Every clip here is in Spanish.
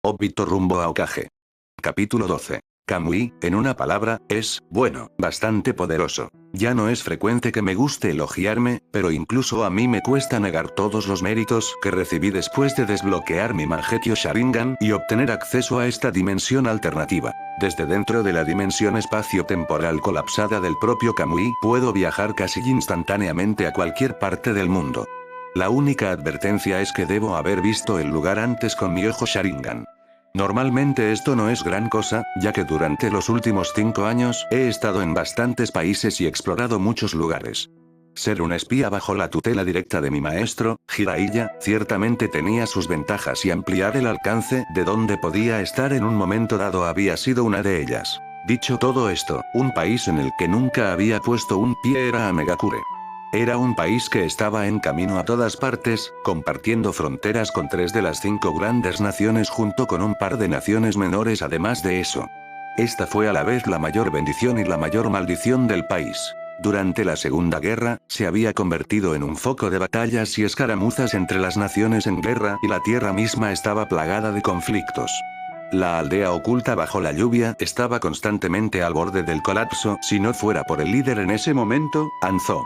Obito rumbo a Hokage. Capítulo 12. Kamui, en una palabra, es, bueno, bastante poderoso. Ya no es frecuente que me guste elogiarme, pero incluso a mí me cuesta negar todos los méritos que recibí después de desbloquear mi Mangekyou Sharingan y obtener acceso a esta dimensión alternativa. Desde dentro de la dimensión espacio-temporal colapsada del propio Kamui, puedo viajar casi instantáneamente a cualquier parte del mundo. La única advertencia es que debo haber visto el lugar antes con mi ojo Sharingan. Normalmente esto no es gran cosa, ya que durante los últimos 5 años he estado en bastantes países y explorado muchos lugares. Ser un espía bajo la tutela directa de mi maestro, Jiraiya, ciertamente tenía sus ventajas y ampliar el alcance de donde podía estar en un momento dado había sido una de ellas. Dicho todo esto, un país en el que nunca había puesto un pie era Amegakure. Era un país que estaba en camino a todas partes, compartiendo fronteras con 3 de las 5 grandes naciones junto con un par de naciones menores además de eso. Esta fue a la vez la mayor bendición y la mayor maldición del país. Durante la Segunda Guerra, se había convertido en un foco de batallas y escaramuzas entre las naciones en guerra y la tierra misma estaba plagada de conflictos. La aldea oculta bajo la lluvia estaba constantemente al borde del colapso si no fuera por el líder en ese momento, Hanzo.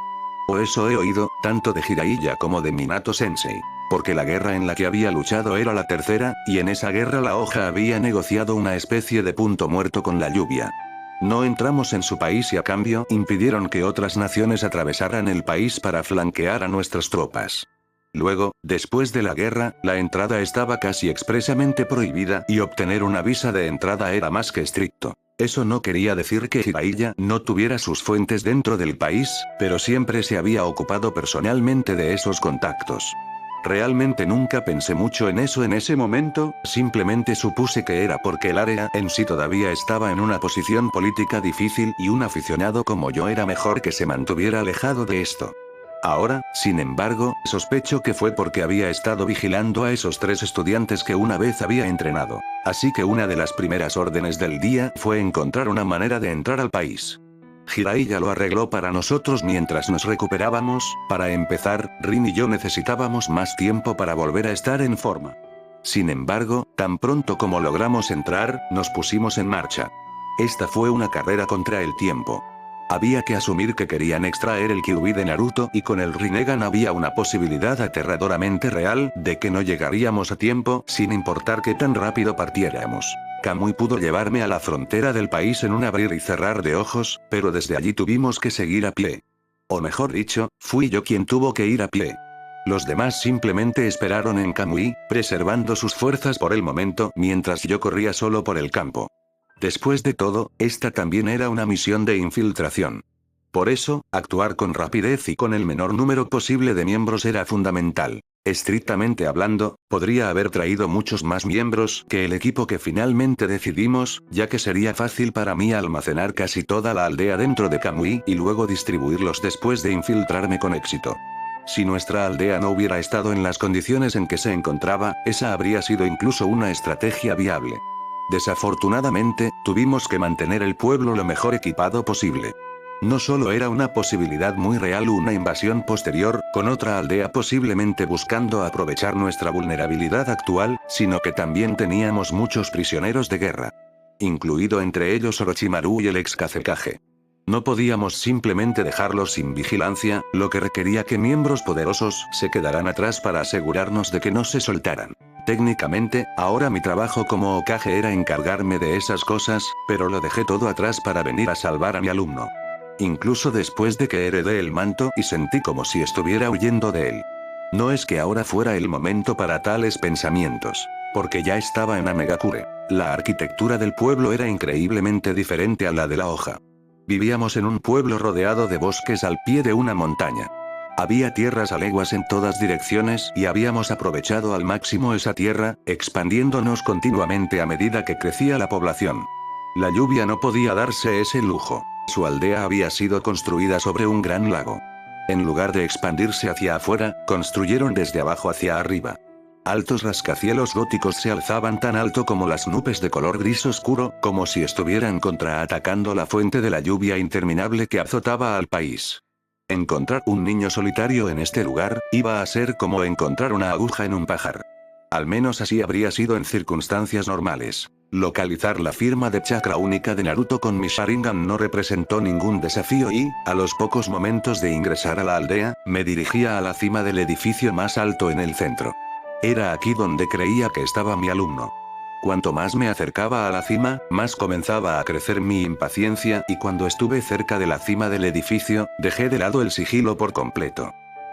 O eso he oído, tanto de Jiraiya como de Minato Sensei. Porque la guerra en la que había luchado era la tercera, y en esa guerra la hoja había negociado una especie de punto muerto con la lluvia. No entramos en su país y a cambio impidieron que otras naciones atravesaran el país para flanquear a nuestras tropas. Luego, después de la guerra, la entrada estaba casi expresamente prohibida y obtener una visa de entrada era más que estricto. Eso no quería decir que Jiraiya no tuviera sus fuentes dentro del país, pero siempre se había ocupado personalmente de esos contactos. Realmente nunca pensé mucho en eso en ese momento, simplemente supuse que era porque el área en sí todavía estaba en una posición política difícil y un aficionado como yo era mejor que se mantuviera alejado de esto. Ahora, sin embargo, sospecho que fue porque había estado vigilando a esos 3 estudiantes que una vez había entrenado. Así que una de las primeras órdenes del día fue encontrar una manera de entrar al país. Jiraiya lo arregló para nosotros mientras nos recuperábamos. Para empezar, Rin y yo necesitábamos más tiempo para volver a estar en forma. Sin embargo, tan pronto como logramos entrar, nos pusimos en marcha. Esta fue una carrera contra el tiempo. Había que asumir que querían extraer el Kyuubi de Naruto y con el Rinnegan había una posibilidad aterradoramente real de que no llegaríamos a tiempo sin importar qué tan rápido partiéramos. Kamui pudo llevarme a la frontera del país en un abrir y cerrar de ojos, pero desde allí tuvimos que seguir a pie. O mejor dicho, fui yo quien tuvo que ir a pie. Los demás simplemente esperaron en Kamui, preservando sus fuerzas por el momento mientras yo corría solo por el campo. Después de todo, esta también era una misión de infiltración. Por eso, actuar con rapidez y con el menor número posible de miembros era fundamental. Estrictamente hablando, podría haber traído muchos más miembros que el equipo que finalmente decidimos, ya que sería fácil para mí almacenar casi toda la aldea dentro de Kamui y luego distribuirlos después de infiltrarme con éxito. Si nuestra aldea no hubiera estado en las condiciones en que se encontraba, esa habría sido incluso una estrategia viable. Desafortunadamente, tuvimos que mantener el pueblo lo mejor equipado posible. No solo era una posibilidad muy real una invasión posterior, con otra aldea posiblemente buscando aprovechar nuestra vulnerabilidad actual, sino que también teníamos muchos prisioneros de guerra. Incluido entre ellos Orochimaru y el ex Kazekage. No podíamos simplemente dejarlos sin vigilancia, lo que requería que miembros poderosos se quedaran atrás para asegurarnos de que no se soltaran. Técnicamente, ahora mi trabajo como Hokage era encargarme de esas cosas, pero lo dejé todo atrás para venir a salvar a mi alumno. Incluso después de que heredé el manto y sentí como si estuviera huyendo de él. No es que ahora fuera el momento para tales pensamientos, porque ya estaba en Amegakure. La arquitectura del pueblo era increíblemente diferente a la de la hoja. Vivíamos en un pueblo rodeado de bosques al pie de una montaña. Había tierras a leguas en todas direcciones y habíamos aprovechado al máximo esa tierra, expandiéndonos continuamente a medida que crecía la población. La lluvia no podía darse ese lujo. Su aldea había sido construida sobre un gran lago. En lugar de expandirse hacia afuera, construyeron desde abajo hacia arriba. Altos rascacielos góticos se alzaban tan alto como las nubes de color gris oscuro, como si estuvieran contraatacando la fuente de la lluvia interminable que azotaba al país. Encontrar un niño solitario en este lugar, iba a ser como encontrar una aguja en un pajar. Al menos así habría sido en circunstancias normales. Localizar la firma de chakra única de Naruto con mi Sharingan no representó ningún desafío y, a los pocos momentos de ingresar a la aldea, me dirigía a la cima del edificio más alto en el centro. Era aquí donde creía que estaba mi alumno. Cuanto más me acercaba a la cima, más comenzaba a crecer mi impaciencia y cuando estuve cerca de la cima del edificio, dejé de lado el sigilo por completo.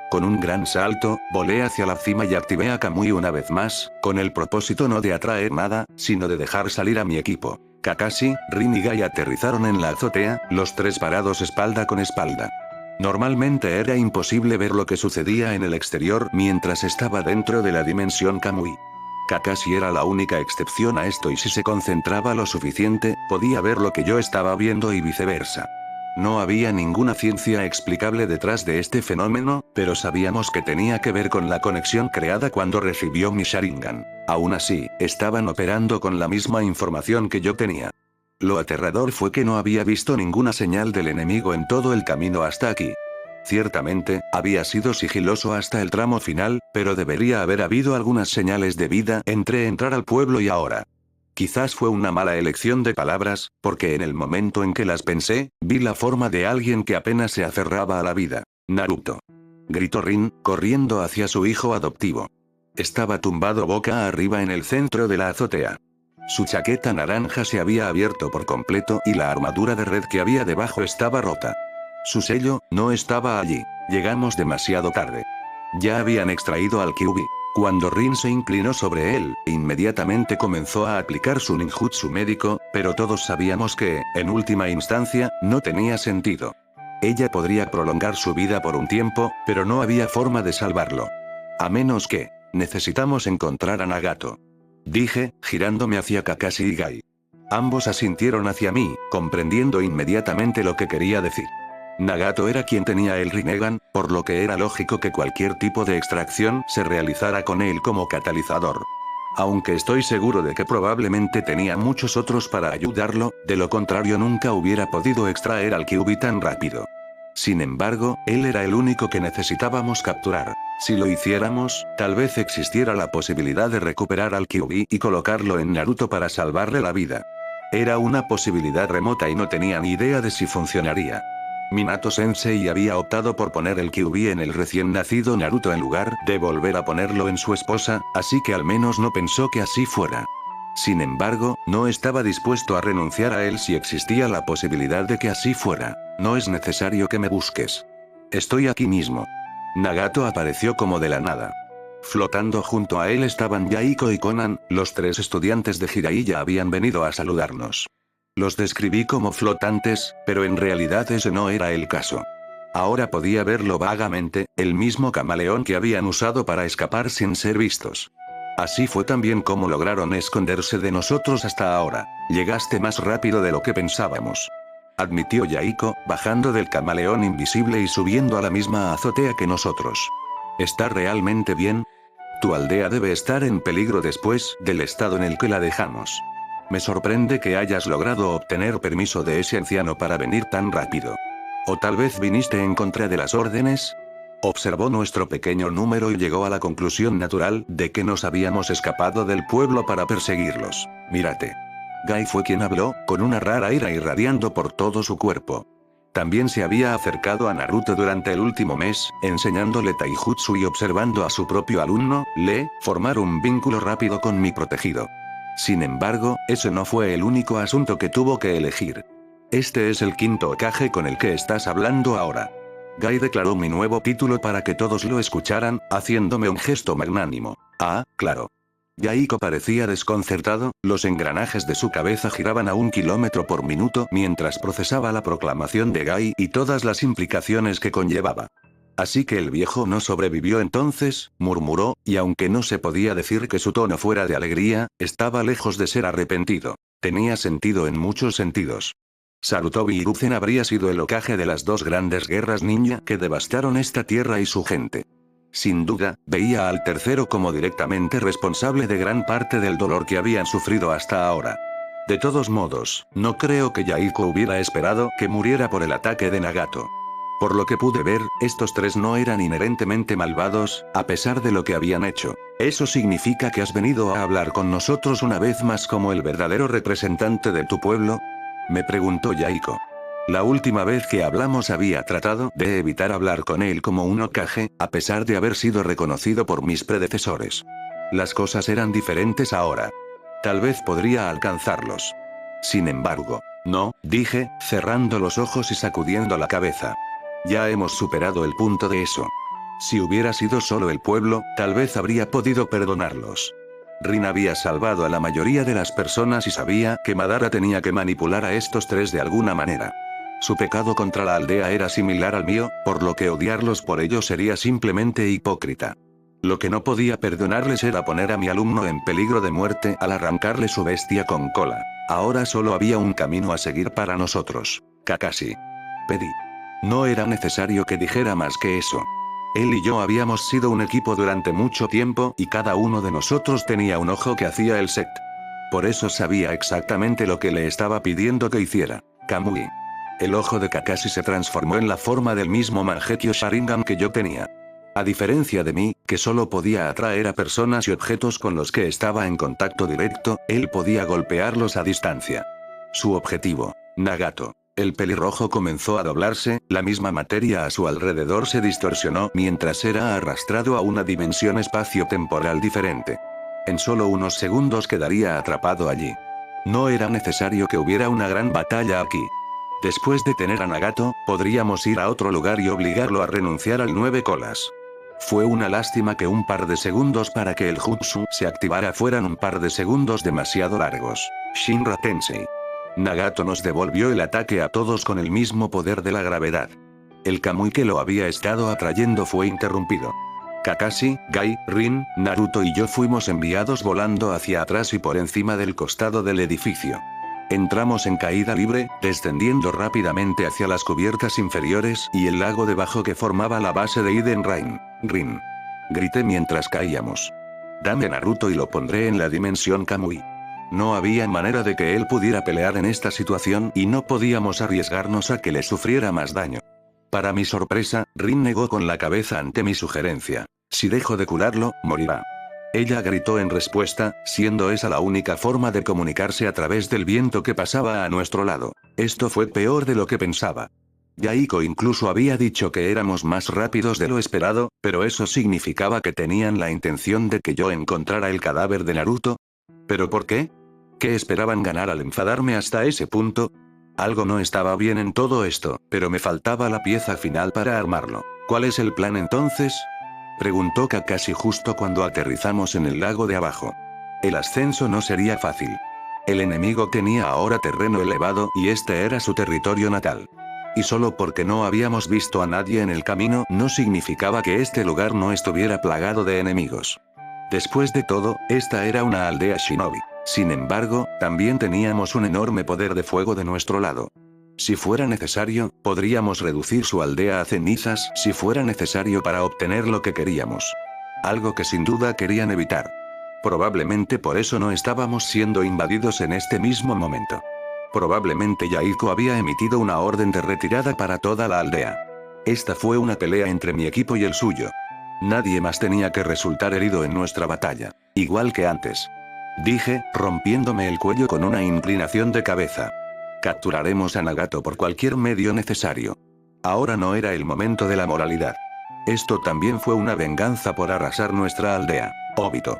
Con un gran salto, volé hacia la cima y activé a Kamui una vez más, con el propósito no de atraer nada, sino de dejar salir a mi equipo. Kakashi, Rin y Gai aterrizaron en la azotea, los tres parados espalda con espalda. Normalmente era imposible ver lo que sucedía en el exterior mientras estaba dentro de la dimensión Kamui. Kakashi era la única excepción a esto y si se concentraba lo suficiente, podía ver lo que yo estaba viendo y viceversa. No había ninguna ciencia explicable detrás de este fenómeno, pero sabíamos que tenía que ver con la conexión creada cuando recibió mi Sharingan. Aún así, estaban operando con la misma información que yo tenía. Lo aterrador fue que no había visto ninguna señal del enemigo en todo el camino hasta aquí. Ciertamente, había sido sigiloso hasta el tramo final, pero debería haber habido algunas señales de vida entre entrar al pueblo y ahora. Quizás fue una mala elección de palabras, porque en el momento en que las pensé, vi la forma de alguien que apenas se aferraba a la vida. Naruto. Gritó Rin, corriendo hacia su hijo adoptivo. Estaba tumbado boca arriba en el centro de la azotea. Su chaqueta naranja se había abierto por completo y la armadura de red que había debajo estaba rota. Su sello, no estaba allí. Llegamos demasiado tarde. Ya habían extraído al Kyuubi. Cuando Rin se inclinó sobre él, inmediatamente comenzó a aplicar su ninjutsu médico, pero todos sabíamos que, en última instancia, no tenía sentido. Ella podría prolongar su vida por un tiempo, pero no había forma de salvarlo. A menos que, necesitamos encontrar a Nagato. Dije, girándome hacia Kakashi y Gai. Ambos asintieron hacia mí, comprendiendo inmediatamente lo que quería decir. Nagato era quien tenía el Rinnegan, por lo que era lógico que cualquier tipo de extracción se realizara con él como catalizador. Aunque estoy seguro de que probablemente tenía muchos otros para ayudarlo, de lo contrario nunca hubiera podido extraer al Kyuubi tan rápido. Sin embargo, él era el único que necesitábamos capturar. Si lo hiciéramos, tal vez existiera la posibilidad de recuperar al Kyuubi y colocarlo en Naruto para salvarle la vida. Era una posibilidad remota y no tenía ni idea de si funcionaría. Minato-sensei había optado por poner el Kyuubi en el recién nacido Naruto en lugar de volver a ponerlo en su esposa, así que al menos no pensó que así fuera. Sin embargo, no estaba dispuesto a renunciar a él si existía la posibilidad de que así fuera. No es necesario que me busques. Estoy aquí mismo. Nagato apareció como de la nada. Flotando junto a él estaban Yaiko y Konan, los tres estudiantes de Jiraiya habían venido a saludarnos. Los describí como flotantes, pero en realidad ese no era el caso. Ahora podía verlo vagamente, el mismo camaleón que habían usado para escapar sin ser vistos. Así fue también como lograron esconderse de nosotros hasta ahora. Llegaste más rápido de lo que pensábamos. Admitió Yaiko, bajando del camaleón invisible y subiendo a la misma azotea que nosotros. ¿Está realmente bien? Tu aldea debe estar en peligro después del estado en el que la dejamos. Me sorprende que hayas logrado obtener permiso de ese anciano para venir tan rápido. ¿O tal vez viniste en contra de las órdenes? Observó nuestro pequeño número y llegó a la conclusión natural de que nos habíamos escapado del pueblo para perseguirlos. Mírate. Gai fue quien habló, con una rara ira irradiando por todo su cuerpo. También se había acercado a Naruto durante el último mes, enseñándole taijutsu y observando a su propio alumno, formar un vínculo rápido con mi protegido. Sin embargo, ese no fue el único asunto que tuvo que elegir. Este es el quinto Hokage con el que estás hablando ahora. Gai declaró mi nuevo título para que todos lo escucharan, haciéndome un gesto magnánimo. Ah, claro. Yaiko parecía desconcertado, los engranajes de su cabeza giraban a 1 kilómetro por minuto mientras procesaba la proclamación de Gai y todas las implicaciones que conllevaba. Así que el viejo no sobrevivió entonces, murmuró, y aunque no se podía decir que su tono fuera de alegría, estaba lejos de ser arrepentido. Tenía sentido en muchos sentidos. Sarutobi Hiruzen habría sido el Hokage de las dos grandes guerras ninja que devastaron esta tierra y su gente. Sin duda, veía al tercero como directamente responsable de gran parte del dolor que habían sufrido hasta ahora. De todos modos, no creo que Yaiko hubiera esperado que muriera por el ataque de Nagato. Por lo que pude ver, estos tres no eran inherentemente malvados, a pesar de lo que habían hecho. ¿Eso significa que has venido a hablar con nosotros una vez más como el verdadero representante de tu pueblo? Me preguntó Yaiko. La última vez que hablamos había tratado de evitar hablar con él como un Hokage, a pesar de haber sido reconocido por mis predecesores. Las cosas eran diferentes ahora. Tal vez podría alcanzarlos. Sin embargo, no, dije, cerrando los ojos y sacudiendo la cabeza. Ya hemos superado el punto de eso. Si hubiera sido solo el pueblo, tal vez habría podido perdonarlos. Rin había salvado a la mayoría de las personas y sabía que Madara tenía que manipular a estos tres de alguna manera. Su pecado contra la aldea era similar al mío, por lo que odiarlos por ello sería simplemente hipócrita. Lo que no podía perdonarles era poner a mi alumno en peligro de muerte al arrancarle su bestia con cola. Ahora solo había un camino a seguir para nosotros. Kakashi. Pedí. No era necesario que dijera más que eso. Él y yo habíamos sido un equipo durante mucho tiempo y cada uno de nosotros tenía un ojo que hacía el set. Por eso sabía exactamente lo que le estaba pidiendo que hiciera. Kamui. El ojo de Kakashi se transformó en la forma del mismo Mangekyo Sharingan que yo tenía. A diferencia de mí, que solo podía atraer a personas y objetos con los que estaba en contacto directo, él podía golpearlos a distancia. Su objetivo. Nagato. El pelirrojo comenzó a doblarse, la misma materia a su alrededor se distorsionó mientras era arrastrado a una dimensión espacio-temporal diferente. En solo unos segundos quedaría atrapado allí. No era necesario que hubiera una gran batalla aquí. Después de tener a Nagato, podríamos ir a otro lugar y obligarlo a renunciar al 9 colas. Fue una lástima que un par de segundos para que el jutsu se activara fueran un par de segundos demasiado largos. Shinra Tensei. Nagato nos devolvió el ataque a todos con el mismo poder de la gravedad. El Kamui que lo había estado atrayendo fue interrumpido. Kakashi, Gai, Rin, Naruto y yo fuimos enviados volando hacia atrás y por encima del costado del edificio. Entramos en caída libre, descendiendo rápidamente hacia las cubiertas inferiores y el lago debajo que formaba la base de Iden Rain. Rin. Grité mientras caíamos. Dame Naruto y lo pondré en la dimensión Kamui. No había manera de que él pudiera pelear en esta situación y no podíamos arriesgarnos a que le sufriera más daño. Para mi sorpresa, Rin negó con la cabeza ante mi sugerencia. Si dejo de curarlo, morirá. Ella gritó en respuesta, siendo esa la única forma de comunicarse a través del viento que pasaba a nuestro lado. Esto fue peor de lo que pensaba. Yaiko incluso había dicho que éramos más rápidos de lo esperado, pero eso significaba que tenían la intención de que yo encontrara el cadáver de Naruto. ¿Pero por qué? ¿Qué esperaban ganar al enfadarme hasta ese punto? Algo no estaba bien en todo esto, pero me faltaba la pieza final para armarlo. ¿Cuál es el plan entonces? Preguntó Kakashi justo cuando aterrizamos en el lago de abajo. El ascenso no sería fácil. El enemigo tenía ahora terreno elevado y este era su territorio natal. Y solo porque no habíamos visto a nadie en el camino no significaba que este lugar no estuviera plagado de enemigos. Después de todo, esta era una aldea shinobi. Sin embargo, también teníamos un enorme poder de fuego de nuestro lado. Si fuera necesario, podríamos reducir su aldea a cenizas si fuera necesario para obtener lo que queríamos. Algo que sin duda querían evitar. Probablemente por eso no estábamos siendo invadidos en este mismo momento. Probablemente Yaiko había emitido una orden de retirada para toda la aldea. Esta fue una pelea entre mi equipo y el suyo. Nadie más tenía que resultar herido en nuestra batalla. Igual que antes. Dije, rompiéndome el cuello con una inclinación de cabeza. Capturaremos a Nagato por cualquier medio necesario. Ahora no era el momento de la moralidad. Esto también fue una venganza por arrasar nuestra aldea. Obito.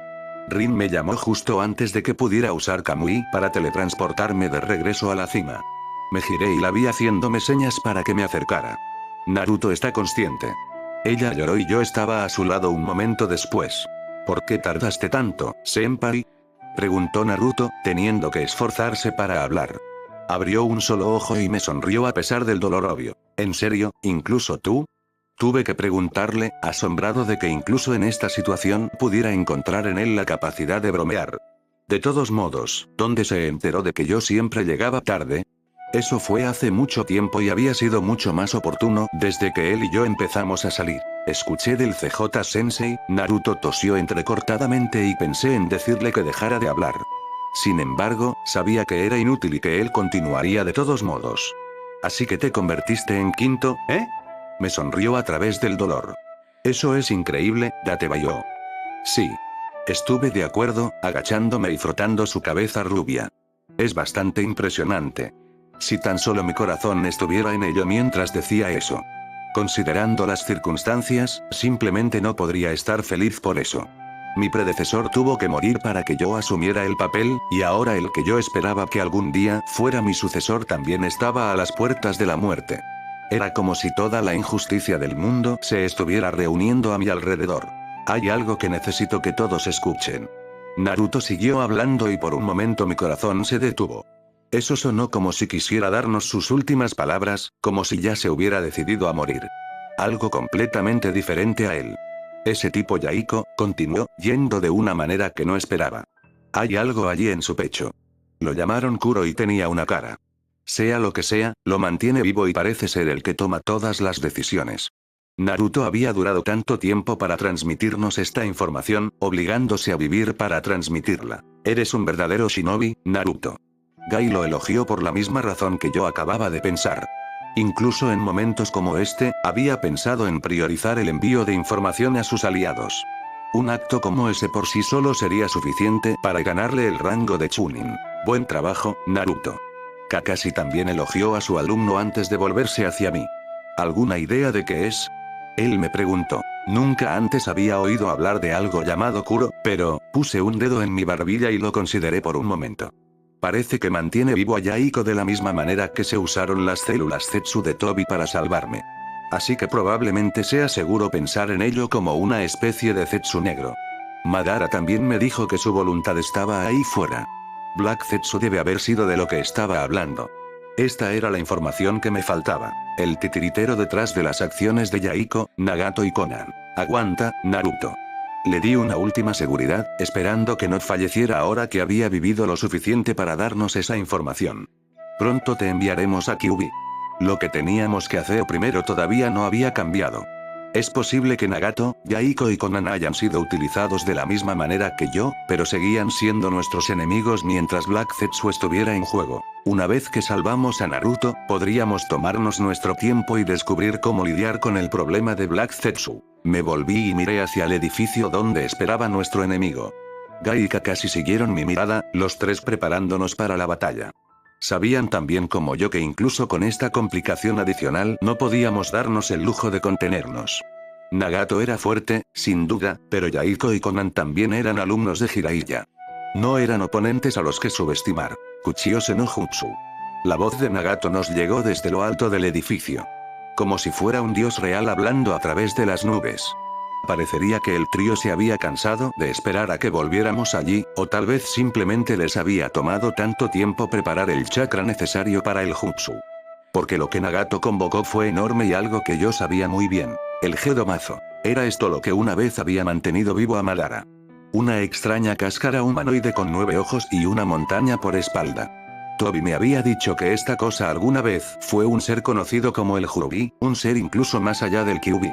Rin me llamó justo antes de que pudiera usar Kamui para teletransportarme de regreso a la cima. Me giré y la vi haciéndome señas para que me acercara. Naruto está consciente. Ella lloró y yo estaba a su lado un momento después. ¿Por qué tardaste tanto, senpai? Preguntó Naruto, teniendo que esforzarse para hablar. Abrió un solo ojo y me sonrió a pesar del dolor obvio. ¿En serio, incluso tú? Tuve que preguntarle, asombrado de que incluso en esta situación pudiera encontrar en él la capacidad de bromear. De todos modos, ¿dónde se enteró de que yo siempre llegaba tarde? Eso fue hace mucho tiempo y había sido mucho más oportuno desde que él y yo empezamos a salir. Escuché del CJ Sensei, Naruto tosió entrecortadamente y pensé en decirle que dejara de hablar. Sin embargo, sabía que era inútil y que él continuaría de todos modos. Así que te convertiste en quinto, ¿eh? Me sonrió a través del dolor. Eso es increíble, Dattebayo. Sí. Estuve de acuerdo, agachándome y frotando su cabeza rubia. Es bastante impresionante. Si tan solo mi corazón estuviera en ello mientras decía eso. Considerando las circunstancias, simplemente no podría estar feliz por eso. Mi predecesor tuvo que morir para que yo asumiera el papel, y ahora el que yo esperaba que algún día fuera mi sucesor también estaba a las puertas de la muerte. Era como si toda la injusticia del mundo se estuviera reuniendo a mi alrededor. Hay algo que necesito que todos escuchen. Naruto siguió hablando y por un momento mi corazón se detuvo. Eso sonó como si quisiera darnos sus últimas palabras, como si ya se hubiera decidido a morir. Algo completamente diferente a él. Ese tipo Yahiko, continuó, yendo de una manera que no esperaba. Hay algo allí en su pecho. Lo llamaron Kuro y tenía una cara. Sea lo que sea, lo mantiene vivo y parece ser el que toma todas las decisiones. Naruto había durado tanto tiempo para transmitirnos esta información, obligándose a vivir para transmitirla. Eres un verdadero shinobi, Naruto. Gai lo elogió por la misma razón que yo acababa de pensar. Incluso en momentos como este, había pensado en priorizar el envío de información a sus aliados. Un acto como ese por sí solo sería suficiente para ganarle el rango de Chunin. Buen trabajo, Naruto. Kakashi también elogió a su alumno antes de volverse hacia mí. ¿Alguna idea de qué es? Él me preguntó. Nunca antes había oído hablar de algo llamado Kuro, pero, puse un dedo en mi barbilla y lo consideré por un momento. Parece que mantiene vivo a Yahiko de la misma manera que se usaron las células Zetsu de Tobi para salvarme. Así que probablemente sea seguro pensar en ello como una especie de Zetsu negro. Madara también me dijo que su voluntad estaba ahí fuera. Black Zetsu debe haber sido de lo que estaba hablando. Esta era la información que me faltaba. El titiritero detrás de las acciones de Yahiko, Nagato y Konan. Aguanta, Naruto. Le di una última seguridad, esperando que no falleciera ahora que había vivido lo suficiente para darnos esa información. Pronto te enviaremos a Kyuubi. Lo que teníamos que hacer primero todavía no había cambiado. Es posible que Nagato, Yahiko y Konan hayan sido utilizados de la misma manera que yo, pero seguían siendo nuestros enemigos mientras Black Zetsu estuviera en juego. Una vez que salvamos a Naruto, podríamos tomarnos nuestro tiempo y descubrir cómo lidiar con el problema de Black Zetsu. Me volví y miré hacia el edificio donde esperaba nuestro enemigo. Gai y Kakashi siguieron mi mirada, los tres preparándonos para la batalla. Sabían tan bien como yo que incluso con esta complicación adicional no podíamos darnos el lujo de contenernos. Nagato era fuerte, sin duda, pero Yahiko y Konan también eran alumnos de Jiraiya. No eran oponentes a los que subestimar. Kuchiyose no Jutsu. La voz de Nagato nos llegó desde lo alto del edificio. Como si fuera un dios real hablando a través de las nubes. Parecería que el trío se había cansado de esperar a que volviéramos allí, o tal vez simplemente les había tomado tanto tiempo preparar el chakra necesario para el jutsu. Porque lo que Nagato convocó fue enorme y algo que yo sabía muy bien. El Gedomazo. Era esto lo que una vez había mantenido vivo a Madara. Una extraña cáscara humanoide con 9 ojos y una montaña por espalda. Tobi me había dicho que esta cosa alguna vez fue un ser conocido como el Kyuubi, un ser incluso más allá del Kyuubi.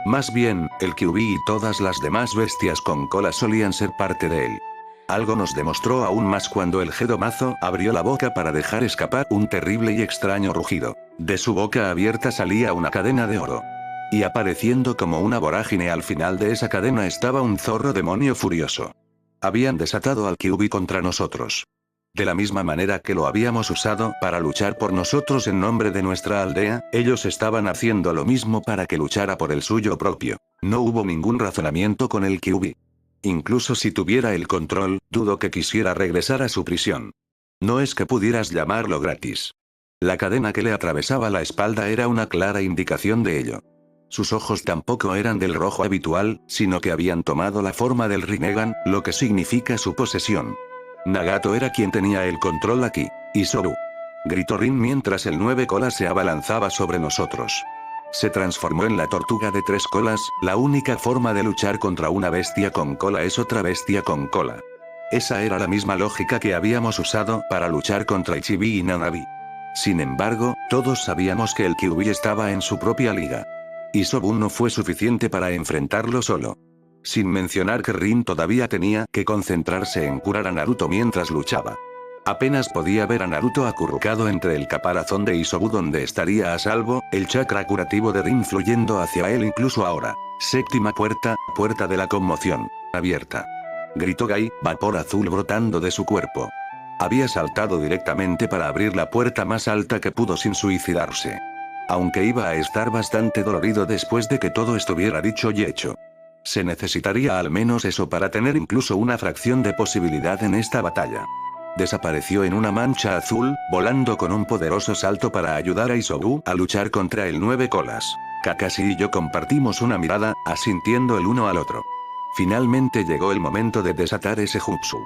Más bien, el Kyuubi y todas las demás bestias con cola solían ser parte de él. Algo nos demostró aún más cuando el Gedomazo abrió la boca para dejar escapar un terrible y extraño rugido. De su boca abierta salía una cadena de oro. Y apareciendo como una vorágine al final de esa cadena estaba un zorro demonio furioso. Habían desatado al Kyuubi contra nosotros. De la misma manera que lo habíamos usado para luchar por nosotros en nombre de nuestra aldea, ellos estaban haciendo lo mismo para que luchara por el suyo propio. No hubo ningún razonamiento con el Kyuubi. Incluso si tuviera el control, dudo que quisiera regresar a su prisión. No es que pudieras llamarlo gratis. La cadena que le atravesaba la espalda era una clara indicación de ello. Sus ojos tampoco eran del rojo habitual, sino que habían tomado la forma del Rinnegan, lo que significa su posesión. Nagato era quien tenía el control aquí. Isobu. Gritó Rin mientras el 9 colas se abalanzaba sobre nosotros. Se transformó en la tortuga de 3 colas, la única forma de luchar contra una bestia con cola es otra bestia con cola. Esa era la misma lógica que habíamos usado para luchar contra Ichibi y Nanabi. Sin embargo, todos sabíamos que el Kyuubi estaba en su propia liga. Isobu no fue suficiente para enfrentarlo solo. Sin mencionar que Rin todavía tenía que concentrarse en curar a Naruto mientras luchaba. Apenas podía ver a Naruto acurrucado entre el caparazón de Isobu donde estaría a salvo, el chakra curativo de Rin fluyendo hacia él incluso ahora. Séptima puerta, puerta de la conmoción, abierta. Gritó Gai, vapor azul brotando de su cuerpo. Había saltado directamente para abrir la puerta más alta que pudo sin suicidarse. Aunque iba a estar bastante dolorido después de que todo estuviera dicho y hecho. Se necesitaría al menos eso para tener incluso una fracción de posibilidad en esta batalla. Desapareció en una mancha azul, volando con un poderoso salto para ayudar a Isobu a luchar contra el 9 colas. Kakashi y yo compartimos una mirada, asintiendo el uno al otro. Finalmente llegó el momento de desatar ese jutsu.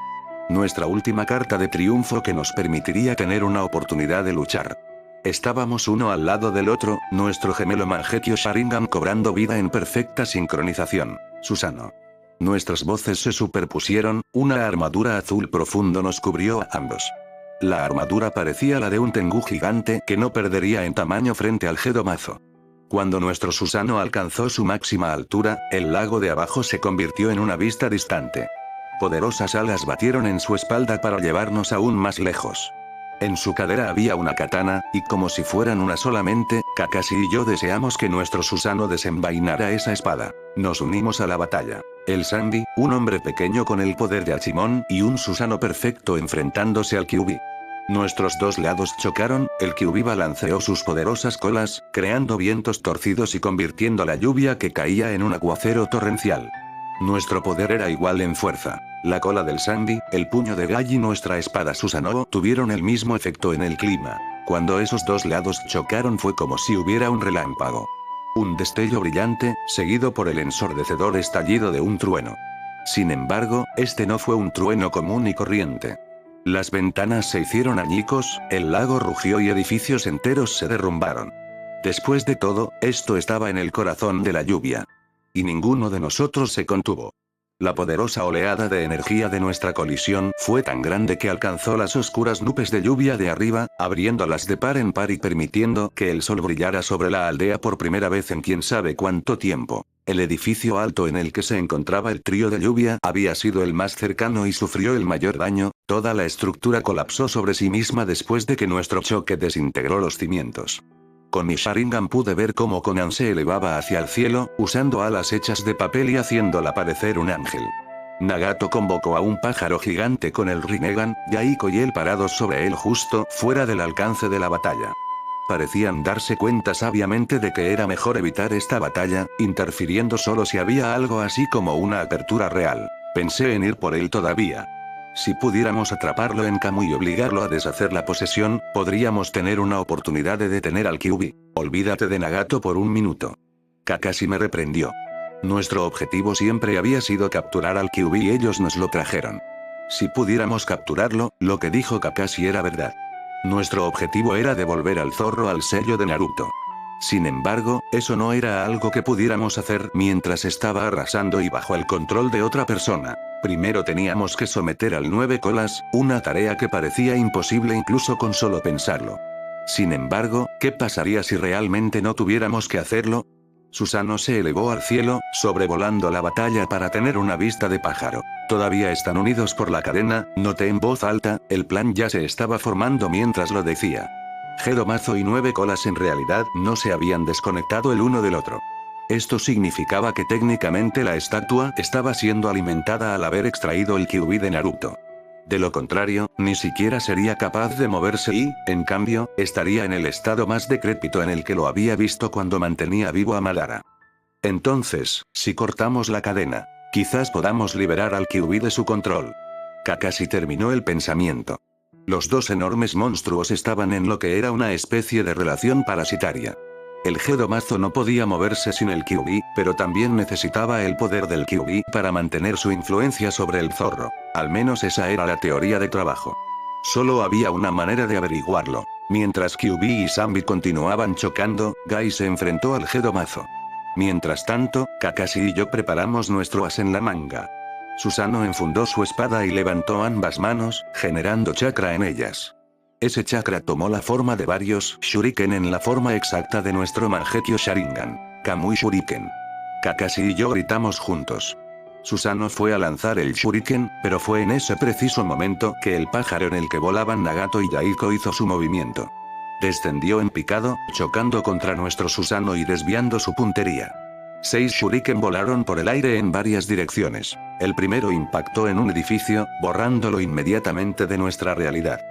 Nuestra última carta de triunfo que nos permitiría tener una oportunidad de luchar. Estábamos uno al lado del otro, nuestro gemelo Mangekyo Sharingan cobrando vida en perfecta sincronización. Susanoo. Nuestras voces se superpusieron, una armadura azul profundo nos cubrió a ambos. La armadura parecía la de un Tengu gigante que no perdería en tamaño frente al Gedomazo. Cuando nuestro Susanoo alcanzó su máxima altura, el lago de abajo se convirtió en una vista distante. Poderosas alas batieron en su espalda para llevarnos aún más lejos. En su cadera había una katana, y como si fueran una solamente, Kakashi y yo deseamos que nuestro Susanoo desenvainara esa espada. Nos unimos a la batalla. El Sandy, un hombre pequeño con el poder de Hachimon, y un Susanoo perfecto enfrentándose al Kyuubi. Nuestros dos lados chocaron, el Kyuubi balanceó sus poderosas colas, creando vientos torcidos y convirtiendo la lluvia que caía en un aguacero torrencial. Nuestro poder era igual en fuerza. La cola del Sandy, el puño de Gai y nuestra espada Susanoo tuvieron el mismo efecto en el clima. Cuando esos dos lados chocaron fue como si hubiera un relámpago. Un destello brillante, seguido por el ensordecedor estallido de un trueno. Sin embargo, este no fue un trueno común y corriente. Las ventanas se hicieron añicos, el lago rugió y edificios enteros se derrumbaron. Después de todo, esto estaba en el corazón de la lluvia. Y ninguno de nosotros se contuvo. La poderosa oleada de energía de nuestra colisión fue tan grande que alcanzó las oscuras nubes de lluvia de arriba, abriéndolas de par en par y permitiendo que el sol brillara sobre la aldea por primera vez en quién sabe cuánto tiempo. El edificio alto en el que se encontraba el trío de lluvia había sido el más cercano y sufrió el mayor daño, toda la estructura colapsó sobre sí misma después de que nuestro choque desintegró los cimientos. Con mi Sharingan pude ver cómo Konan se elevaba hacia el cielo, usando alas hechas de papel y haciéndola parecer un ángel. Nagato convocó a un pájaro gigante con el Rinnegan, Yaiko y él parados sobre él justo fuera del alcance de la batalla. Parecían darse cuenta sabiamente de que era mejor evitar esta batalla, interfiriendo solo si había algo así como una apertura real. Pensé en ir por él todavía. Si pudiéramos atraparlo en Kamui y obligarlo a deshacer la posesión, podríamos tener una oportunidad de detener al Kyuubi. Olvídate de Nagato por un minuto. Kakashi me reprendió. Nuestro objetivo siempre había sido capturar al Kyuubi y ellos nos lo trajeron. Si pudiéramos capturarlo, lo que dijo Kakashi era verdad. Nuestro objetivo era devolver al zorro al sello de Naruto. Sin embargo, eso no era algo que pudiéramos hacer mientras estaba arrasando y bajo el control de otra persona. Primero teníamos que someter al 9 colas, una tarea que parecía imposible incluso con solo pensarlo. Sin embargo, ¿qué pasaría si realmente no tuviéramos que hacerlo? Susanoo se elevó al cielo, sobrevolando la batalla para tener una vista de pájaro. Todavía están unidos por la cadena, noté en voz alta, el plan ya se estaba formando mientras lo decía. Gedomazo y 9 colas en realidad no se habían desconectado el uno del otro. Esto significaba que técnicamente la estatua estaba siendo alimentada al haber extraído el Kyuubi de Naruto. De lo contrario, ni siquiera sería capaz de moverse y, en cambio, estaría en el estado más decrépito en el que lo había visto cuando mantenía vivo a Madara. Entonces, si cortamos la cadena, quizás podamos liberar al Kyuubi de su control. Kakashi terminó el pensamiento. Los dos enormes monstruos estaban en lo que era una especie de relación parasitaria. El Gedomazo no podía moverse sin el Kyuubi, pero también necesitaba el poder del Kyuubi para mantener su influencia sobre el zorro. Al menos esa era la teoría de trabajo. Solo había una manera de averiguarlo. Mientras Kyuubi y Sanbi continuaban chocando, Gai se enfrentó al Gedomazo. Mientras tanto, Kakashi y yo preparamos nuestro as en la manga. Susanoo enfundó su espada y levantó ambas manos, generando chakra en ellas. Ese chakra tomó la forma de varios shuriken en la forma exacta de nuestro Mangekyo Sharingan. Kamui Shuriken. Kakashi y yo gritamos juntos. Susanoo fue a lanzar el shuriken, pero fue en ese preciso momento que el pájaro en el que volaban Nagato y Yaiko hizo su movimiento. Descendió en picado, chocando contra nuestro Susanoo y desviando su puntería. 6 shuriken volaron por el aire en varias direcciones. El primero impactó en un edificio, borrándolo inmediatamente de nuestra realidad.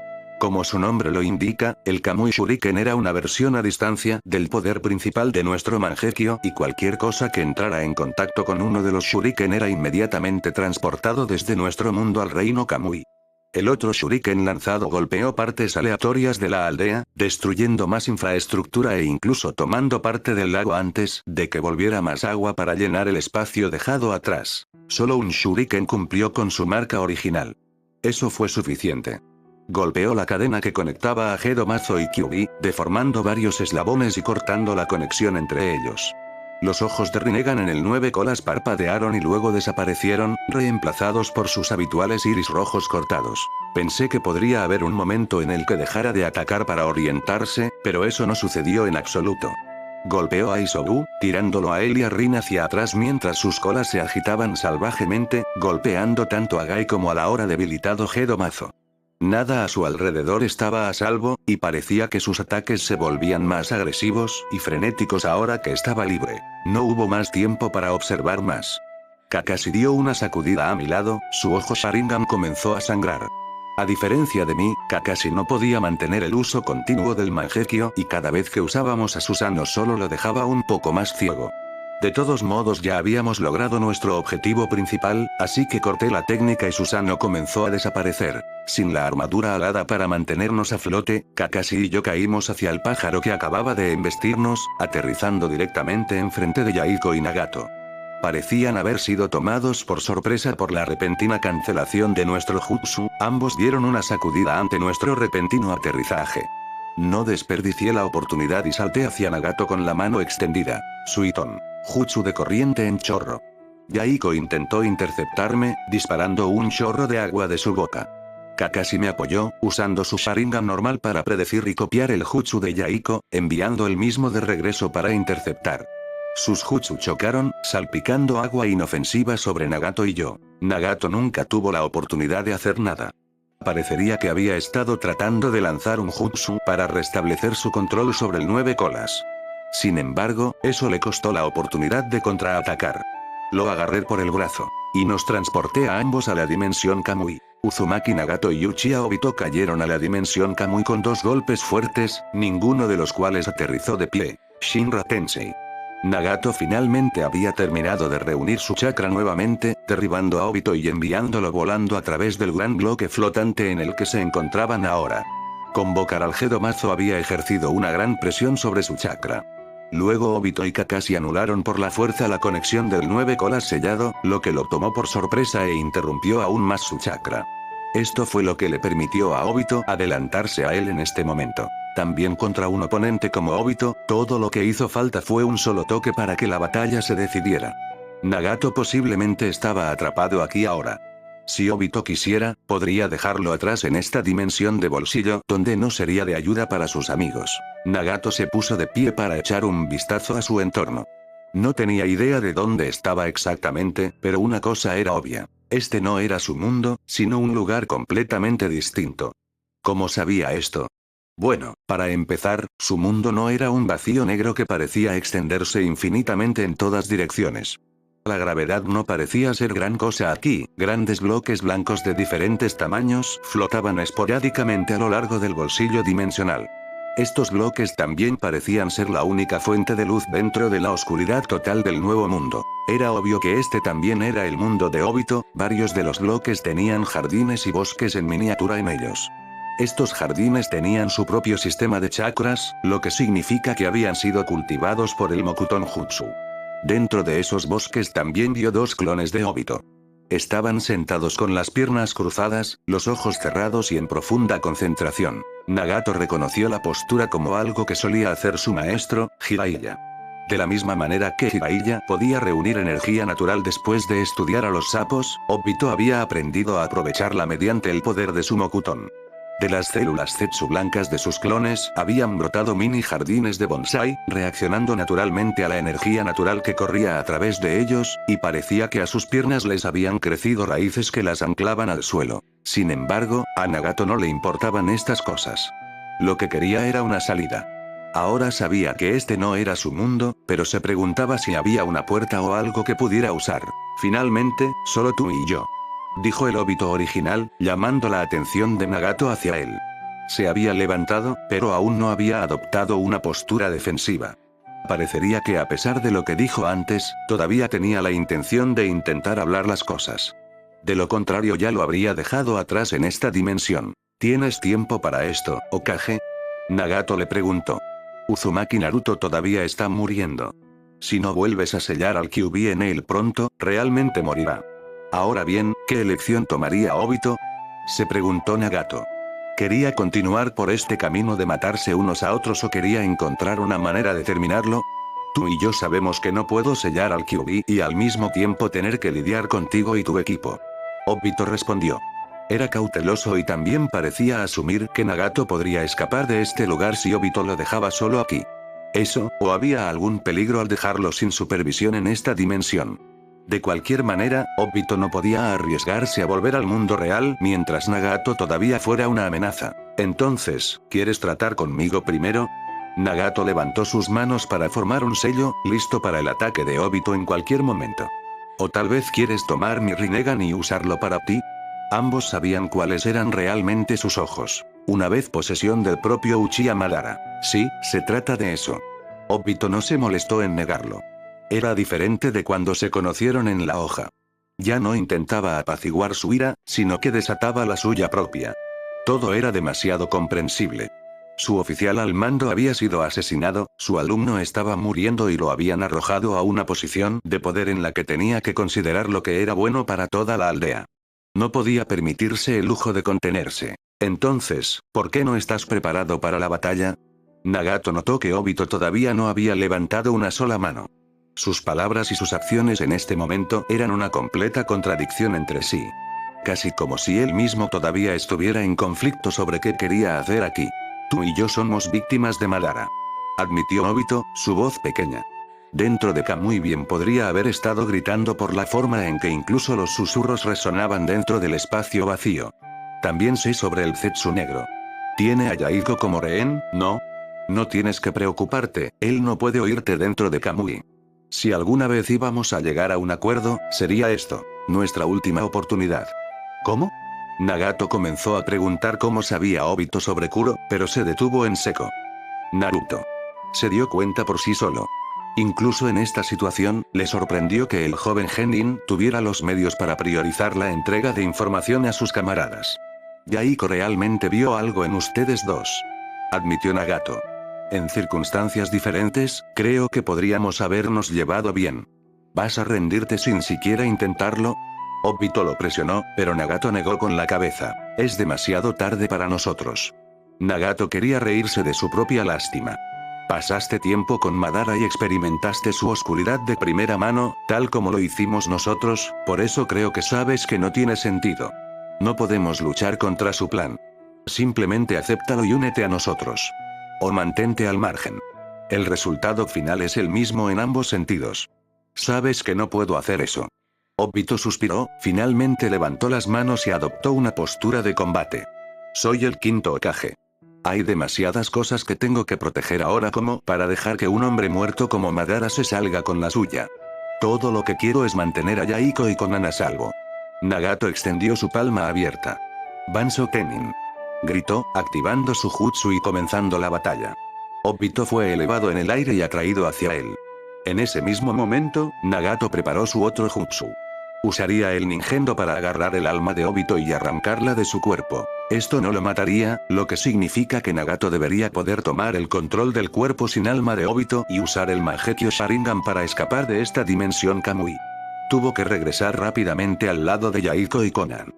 Como su nombre lo indica, el Kamui Shuriken era una versión a distancia del poder principal de nuestro Mangekyo y cualquier cosa que entrara en contacto con uno de los Shuriken era inmediatamente transportado desde nuestro mundo al reino Kamui. El otro shuriken lanzado golpeó partes aleatorias de la aldea, destruyendo más infraestructura e incluso tomando parte del lago antes de que volviera más agua para llenar el espacio dejado atrás. Solo un shuriken cumplió con su marca original. Eso fue suficiente. Golpeó la cadena que conectaba a Gedomazo y Kyuubi, deformando varios eslabones y cortando la conexión entre ellos. Los ojos de Rinnegan en el 9 colas parpadearon y luego desaparecieron, reemplazados por sus habituales iris rojos cortados. Pensé que podría haber un momento en el que dejara de atacar para orientarse, pero eso no sucedió en absoluto. Golpeó a Isobu, tirándolo a él y a Rin hacia atrás mientras sus colas se agitaban salvajemente, golpeando tanto a Gai como al ahora debilitado Gedomazo. Nada a su alrededor estaba a salvo, y parecía que sus ataques se volvían más agresivos y frenéticos ahora que estaba libre. No hubo más tiempo para observar más. Kakashi dio una sacudida a mi lado, su ojo Sharingan comenzó a sangrar. A diferencia de mí, Kakashi no podía mantener el uso continuo del Mangekyo y cada vez que usábamos a Susanoo solo lo dejaba un poco más ciego. De todos modos ya habíamos logrado nuestro objetivo principal, así que corté la técnica y Susanoo comenzó a desaparecer. Sin la armadura alada para mantenernos a flote, Kakashi y yo caímos hacia el pájaro que acababa de embestirnos, aterrizando directamente enfrente de Yaiko y Nagato. Parecían haber sido tomados por sorpresa por la repentina cancelación de nuestro jutsu, ambos dieron una sacudida ante nuestro repentino aterrizaje. No desperdicié la oportunidad y salté hacia Nagato con la mano extendida. Suiton. Jutsu de corriente en chorro. Yaiko intentó interceptarme, disparando un chorro de agua de su boca. Kakashi me apoyó, usando su Sharingan normal para predecir y copiar el jutsu de Yaiko, enviando el mismo de regreso para interceptar. Sus jutsu chocaron, salpicando agua inofensiva sobre Nagato y yo. Nagato nunca tuvo la oportunidad de hacer nada. Parecería que había estado tratando de lanzar un jutsu para restablecer su control sobre el 9 colas. Sin embargo, eso le costó la oportunidad de contraatacar. Lo agarré por el brazo. Y nos transporté a ambos a la dimensión Kamui. Uzumaki Nagato y Uchiha Obito cayeron a la dimensión Kamui con 2 golpes fuertes, ninguno de los cuales aterrizó de pie. Shinra Tensei. Nagato finalmente había terminado de reunir su chakra nuevamente, derribando a Obito y enviándolo volando a través del gran bloque flotante en el que se encontraban ahora. Convocar al Gedomazo había ejercido una gran presión sobre su chakra. Luego Obito y Kakashi anularon por la fuerza la conexión del 9 colas sellado, lo que lo tomó por sorpresa e interrumpió aún más su chakra. Esto fue lo que le permitió a Obito adelantarse a él en este momento. También contra un oponente como Obito, todo lo que hizo falta fue un solo toque para que la batalla se decidiera. Nagato posiblemente estaba atrapado aquí ahora. Si Obito quisiera, podría dejarlo atrás en esta dimensión de bolsillo, donde no sería de ayuda para sus amigos. Nagato se puso de pie para echar un vistazo a su entorno. No tenía idea de dónde estaba exactamente, pero una cosa era obvia. Este no era su mundo, sino un lugar completamente distinto. ¿Cómo sabía esto? Bueno, para empezar, su mundo no era un vacío negro que parecía extenderse infinitamente en todas direcciones. La gravedad no parecía ser gran cosa aquí, grandes bloques blancos de diferentes tamaños flotaban esporádicamente a lo largo del bolsillo dimensional. Estos bloques también parecían ser la única fuente de luz dentro de la oscuridad total del nuevo mundo. Era obvio que este también era el mundo de Obito, varios de los bloques tenían jardines y bosques en miniatura en ellos. Estos jardines tenían su propio sistema de chakras, lo que significa que habían sido cultivados por el Mokuton Jutsu. Dentro de esos bosques también vio 2 clones de Obito. Estaban sentados con las piernas cruzadas, los ojos cerrados y en profunda concentración. Nagato reconoció la postura como algo que solía hacer su maestro, Jiraiya. De la misma manera que Jiraiya podía reunir energía natural después de estudiar a los sapos, Obito había aprendido a aprovecharla mediante el poder de su Mokuton. De las células Zetsu blancas de sus clones habían brotado mini jardines de bonsái, reaccionando naturalmente a la energía natural que corría a través de ellos, y parecía que a sus piernas les habían crecido raíces que las anclaban al suelo. Sin embargo, a Nagato no le importaban estas cosas. Lo que quería era una salida. Ahora sabía que este no era su mundo, pero se preguntaba si había una puerta o algo que pudiera usar. Finalmente, solo tú y yo, dijo el Obito original, llamando la atención de Nagato hacia él. Se había levantado, pero aún no había adoptado una postura defensiva. Parecería que a pesar de lo que dijo antes, todavía tenía la intención de intentar hablar las cosas. De lo contrario ya lo habría dejado atrás en esta dimensión. ¿Tienes tiempo para esto, Hokage? Nagato le preguntó. Uzumaki Naruto todavía está muriendo. Si no vuelves a sellar al Kyuubi en él pronto, realmente morirá. Ahora bien, ¿qué elección tomaría Obito? Se preguntó Nagato. ¿Quería continuar por este camino de matarse unos a otros o quería encontrar una manera de terminarlo? Tú y yo sabemos que no puedo sellar al Kyuubi y al mismo tiempo tener que lidiar contigo y tu equipo. Obito respondió. Era cauteloso y también parecía asumir que Nagato podría escapar de este lugar si Obito lo dejaba solo aquí. Eso, o había algún peligro al dejarlo sin supervisión en esta dimensión. De cualquier manera, Obito no podía arriesgarse a volver al mundo real mientras Nagato todavía fuera una amenaza. Entonces, ¿quieres tratar conmigo primero? Nagato levantó sus manos para formar un sello, listo para el ataque de Obito en cualquier momento. ¿O tal vez quieres tomar mi Rinnegan y usarlo para ti? Ambos sabían cuáles eran realmente sus ojos. Una vez posesión del propio Uchiha Madara. Sí, se trata de eso. Obito no se molestó en negarlo. Era diferente de cuando se conocieron en la hoja. Ya no intentaba apaciguar su ira, sino que desataba la suya propia. Todo era demasiado comprensible. Su oficial al mando había sido asesinado, su alumno estaba muriendo y lo habían arrojado a una posición de poder en la que tenía que considerar lo que era bueno para toda la aldea. No podía permitirse el lujo de contenerse. Entonces, ¿por qué no estás preparado para la batalla? Nagato notó que Obito todavía no había levantado una sola mano. Sus palabras y sus acciones en este momento eran una completa contradicción entre sí. Casi como si él mismo todavía estuviera en conflicto sobre qué quería hacer aquí. Tú y yo somos víctimas de Madara, admitió Obito, su voz pequeña. Dentro de Kamui bien podría haber estado gritando por la forma en que incluso los susurros resonaban dentro del espacio vacío. También sé sobre el Zetsu negro. ¿Tiene a Yahiko como rehén? No. No tienes que preocuparte, él no puede oírte dentro de Kamui. Si alguna vez íbamos a llegar a un acuerdo, sería esto, nuestra última oportunidad. ¿Cómo? Nagato comenzó a preguntar cómo sabía Obito sobre Kuro, pero se detuvo en seco. Naruto se dio cuenta por sí solo. Incluso en esta situación, le sorprendió que el joven Genin tuviera los medios para priorizar la entrega de información a sus camaradas. Yahiko realmente vio algo en ustedes dos, admitió Nagato. En circunstancias diferentes, creo que podríamos habernos llevado bien. ¿Vas a rendirte sin siquiera intentarlo? Obito lo presionó, pero Nagato negó con la cabeza. Es demasiado tarde para nosotros. Nagato quería reírse de su propia lástima. Pasaste tiempo con Madara y experimentaste su oscuridad de primera mano, tal como lo hicimos nosotros, por eso creo que sabes que no tiene sentido. No podemos luchar contra su plan. Simplemente acéptalo y únete a nosotros. O mantente al margen. El resultado final es el mismo en ambos sentidos. Sabes que no puedo hacer eso. Obito suspiró, finalmente levantó las manos y adoptó una postura de combate. Soy el quinto Hokage. Hay demasiadas cosas que tengo que proteger ahora como para dejar que un hombre muerto como Madara se salga con la suya. Todo lo que quiero es mantener a Yahiko y Konan a salvo. Nagato extendió su palma abierta. Banzo Kenin, gritó, activando su jutsu y comenzando la batalla. Obito fue elevado en el aire y atraído hacia él. En ese mismo momento, Nagato preparó su otro jutsu. Usaría el Ningendo para agarrar el alma de Obito y arrancarla de su cuerpo. Esto no lo mataría, lo que significa que Nagato debería poder tomar el control del cuerpo sin alma de Obito y usar el Mangekyo Sharingan para escapar de esta dimensión Kamui. Tuvo que regresar rápidamente al lado de Yahiko y Konan.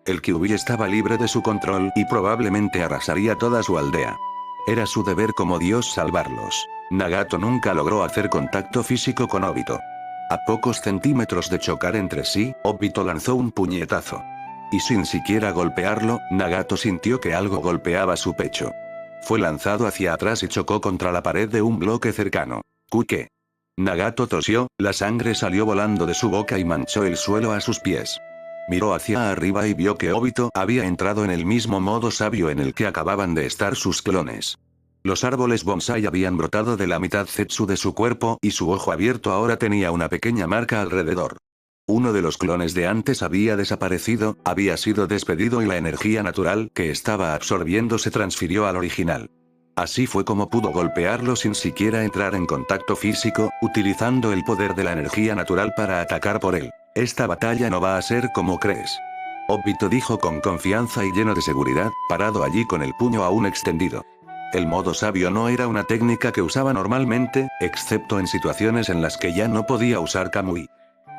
El Kyuubi estaba libre de su control y probablemente arrasaría toda su aldea. Era su deber como dios salvarlos. Nagato nunca logró hacer contacto físico con Obito. A pocos centímetros de chocar entre sí, Obito lanzó un puñetazo. Y sin siquiera golpearlo, Nagato sintió que algo golpeaba su pecho. Fue lanzado hacia atrás y chocó contra la pared de un bloque cercano. ¿Qué? Nagato tosió, la sangre salió volando de su boca y manchó el suelo a sus pies. Miró hacia arriba y vio que Obito había entrado en el mismo modo sabio en el que acababan de estar sus clones. Los árboles bonsai habían brotado de la mitad zetsu de su cuerpo y su ojo abierto ahora tenía una pequeña marca alrededor. Uno de los clones de antes había desaparecido, había sido despedido y la energía natural que estaba absorbiendo se transfirió al original. Así fue como pudo golpearlo sin siquiera entrar en contacto físico, utilizando el poder de la energía natural para atacar por él. Esta batalla no va a ser como crees. Obito dijo con confianza y lleno de seguridad, parado allí con el puño aún extendido. El modo sabio no era una técnica que usaba normalmente, excepto en situaciones en las que ya no podía usar Kamui.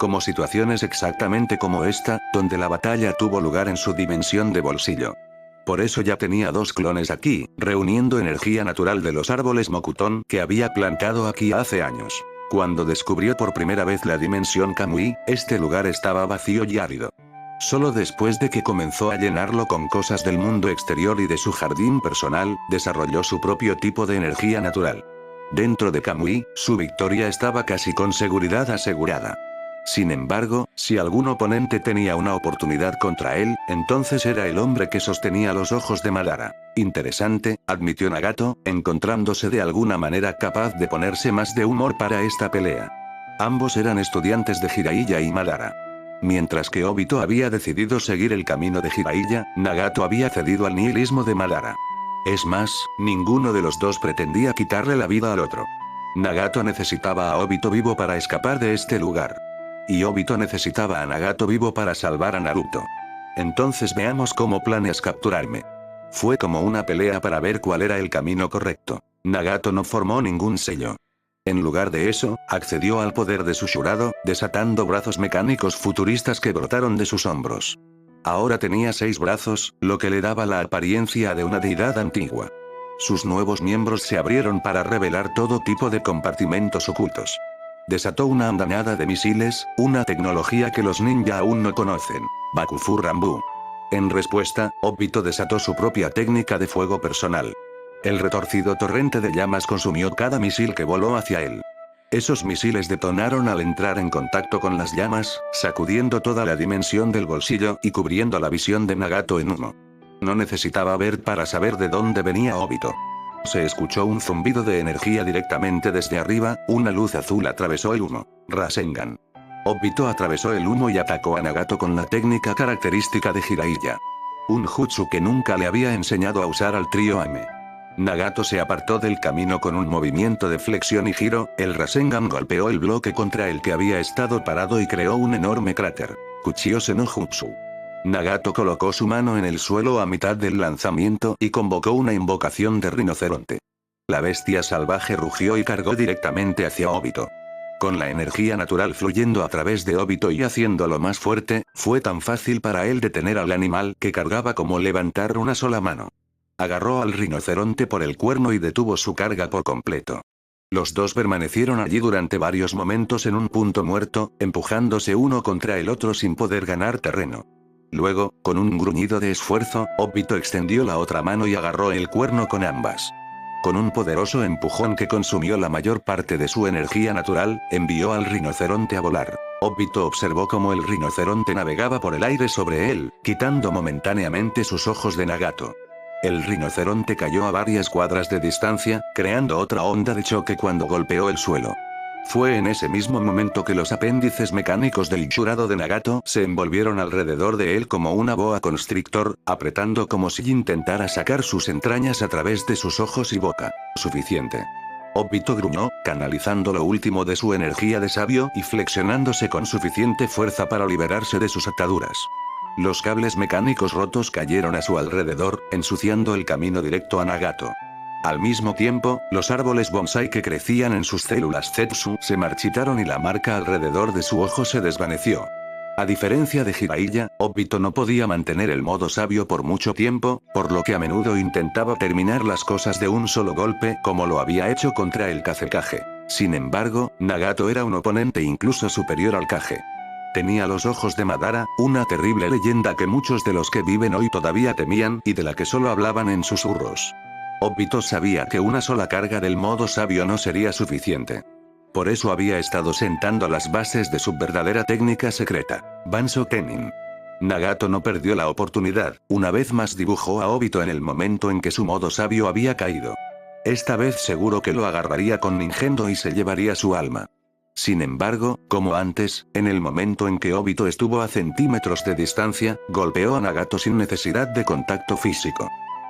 Como situaciones exactamente como esta, donde la batalla tuvo lugar en su dimensión de bolsillo. Por eso ya tenía dos clones aquí, reuniendo energía natural de los árboles Mokuton que había plantado aquí hace años. Cuando descubrió por primera vez la dimensión Kamui, este lugar estaba vacío y árido. Solo después de que comenzó a llenarlo con cosas del mundo exterior y de su jardín personal, desarrolló su propio tipo de energía natural. Dentro de Kamui, su victoria estaba casi con seguridad asegurada. Sin embargo, si algún oponente tenía una oportunidad contra él, entonces era el hombre que sostenía los ojos de Madara. Interesante, admitió Nagato, encontrándose de alguna manera capaz de ponerse más de humor para esta pelea. Ambos eran estudiantes de Jiraiya y Madara. Mientras que Obito había decidido seguir el camino de Jiraiya, Nagato había cedido al nihilismo de Madara. Es más, ninguno de los dos pretendía quitarle la vida al otro. Nagato necesitaba a Obito vivo para escapar de este lugar. Y Obito necesitaba a Nagato vivo para salvar a Naruto. Entonces veamos cómo planeas capturarme. Fue como una pelea para ver cuál era el camino correcto. Nagato no formó ningún sello. En lugar de eso, accedió al poder de su Shurado, desatando brazos mecánicos futuristas que brotaron de sus hombros. Ahora tenía 6 brazos, lo que le daba la apariencia de una deidad antigua. Sus nuevos miembros se abrieron para revelar todo tipo de compartimentos ocultos. Desató una andanada de misiles, una tecnología que los ninja aún no conocen. Bakufu Rambu. En respuesta, Obito desató su propia técnica de fuego personal. El retorcido torrente de llamas consumió cada misil que voló hacia él. Esos misiles detonaron al entrar en contacto con las llamas, sacudiendo toda la dimensión del bolsillo y cubriendo la visión de Nagato en humo. No necesitaba ver para saber de dónde venía Obito. Se escuchó un zumbido de energía directamente desde arriba, una luz azul atravesó el humo. Rasengan. Obito atravesó el humo y atacó a Nagato con la técnica característica de Jiraiya. Un jutsu que nunca le había enseñado a usar al trío Ame. Nagato se apartó del camino con un movimiento de flexión y giro, el Rasengan golpeó el bloque contra el que había estado parado y creó un enorme cráter. Kuchiose no Jutsu. Nagato colocó su mano en el suelo a mitad del lanzamiento y convocó una invocación de rinoceronte. La bestia salvaje rugió y cargó directamente hacia Obito. Con la energía natural fluyendo a través de Obito y haciéndolo más fuerte, fue tan fácil para él detener al animal que cargaba como levantar una sola mano. Agarró al rinoceronte por el cuerno y detuvo su carga por completo. Los dos permanecieron allí durante varios momentos en un punto muerto, empujándose uno contra el otro sin poder ganar terreno. Luego, con un gruñido de esfuerzo, Obito extendió la otra mano y agarró el cuerno con ambas. Con un poderoso empujón que consumió la mayor parte de su energía natural, envió al rinoceronte a volar. Obito observó cómo el rinoceronte navegaba por el aire sobre él, quitando momentáneamente sus ojos de Nagato. El rinoceronte cayó a varias cuadras de distancia, creando otra onda de choque cuando golpeó el suelo. Fue en ese mismo momento que los apéndices mecánicos del Shurado de Nagato se envolvieron alrededor de él como una boa constrictor, apretando como si intentara sacar sus entrañas a través de sus ojos y boca. Suficiente. Obito gruñó, canalizando lo último de su energía de sabio y flexionándose con suficiente fuerza para liberarse de sus ataduras. Los cables mecánicos rotos cayeron a su alrededor, ensuciando el camino directo a Nagato. Al mismo tiempo, los árboles bonsai que crecían en sus células Zetsu se marchitaron y la marca alrededor de su ojo se desvaneció. A diferencia de Jiraiya, Obito no podía mantener el modo sabio por mucho tiempo, por lo que a menudo intentaba terminar las cosas de un solo golpe como lo había hecho contra el Kazekage. Sin embargo, Nagato era un oponente incluso superior al Kage. Tenía los ojos de Madara, una terrible leyenda que muchos de los que viven hoy todavía temían y de la que solo hablaban en susurros. Obito sabía que una sola carga del modo sabio no sería suficiente. Por eso había estado sentando las bases de su verdadera técnica secreta, Banzo Kenin. Nagato no perdió la oportunidad, una vez más dibujó a Obito en el momento en que su modo sabio había caído. Esta vez seguro que lo agarraría con Ningendo y se llevaría su alma. Sin embargo, como antes, en el momento en que Obito estuvo a centímetros de distancia, golpeó a Nagato sin necesidad de contacto físico.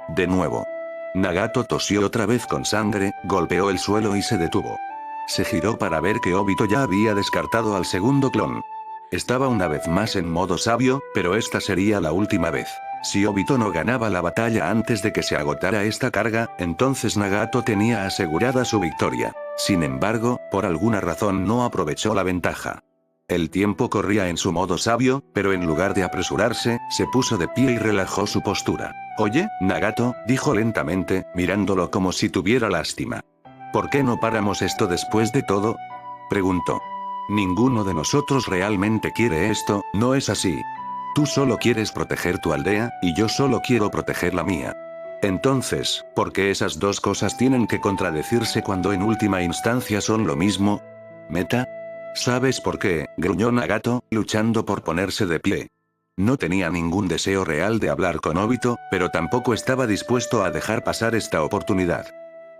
De nuevo. Nagato tosió otra vez con sangre, golpeó el suelo y se detuvo. Se giró para ver que Obito ya había descartado al segundo clon. Estaba una vez más en modo sabio, pero esta sería la última vez. Si Obito no ganaba la batalla antes de que se agotara esta carga, entonces Nagato tenía asegurada su victoria. Sin embargo, por alguna razón no aprovechó la ventaja. El tiempo corría en su modo sabio, pero en lugar de apresurarse, se puso de pie y relajó su postura. «Oye, Nagato», dijo lentamente, mirándolo como si tuviera lástima. «¿Por qué no paramos esto después de todo?», preguntó. «Ninguno de nosotros realmente quiere esto, ¿no es así? Tú solo quieres proteger tu aldea, y yo solo quiero proteger la mía. Entonces, ¿por qué esas dos cosas tienen que contradecirse cuando en última instancia son lo mismo? ¿Meta? ¿Sabes por qué?», gruñó Nagato, luchando por ponerse de pie. No tenía ningún deseo real de hablar con Obito, pero tampoco estaba dispuesto a dejar pasar esta oportunidad.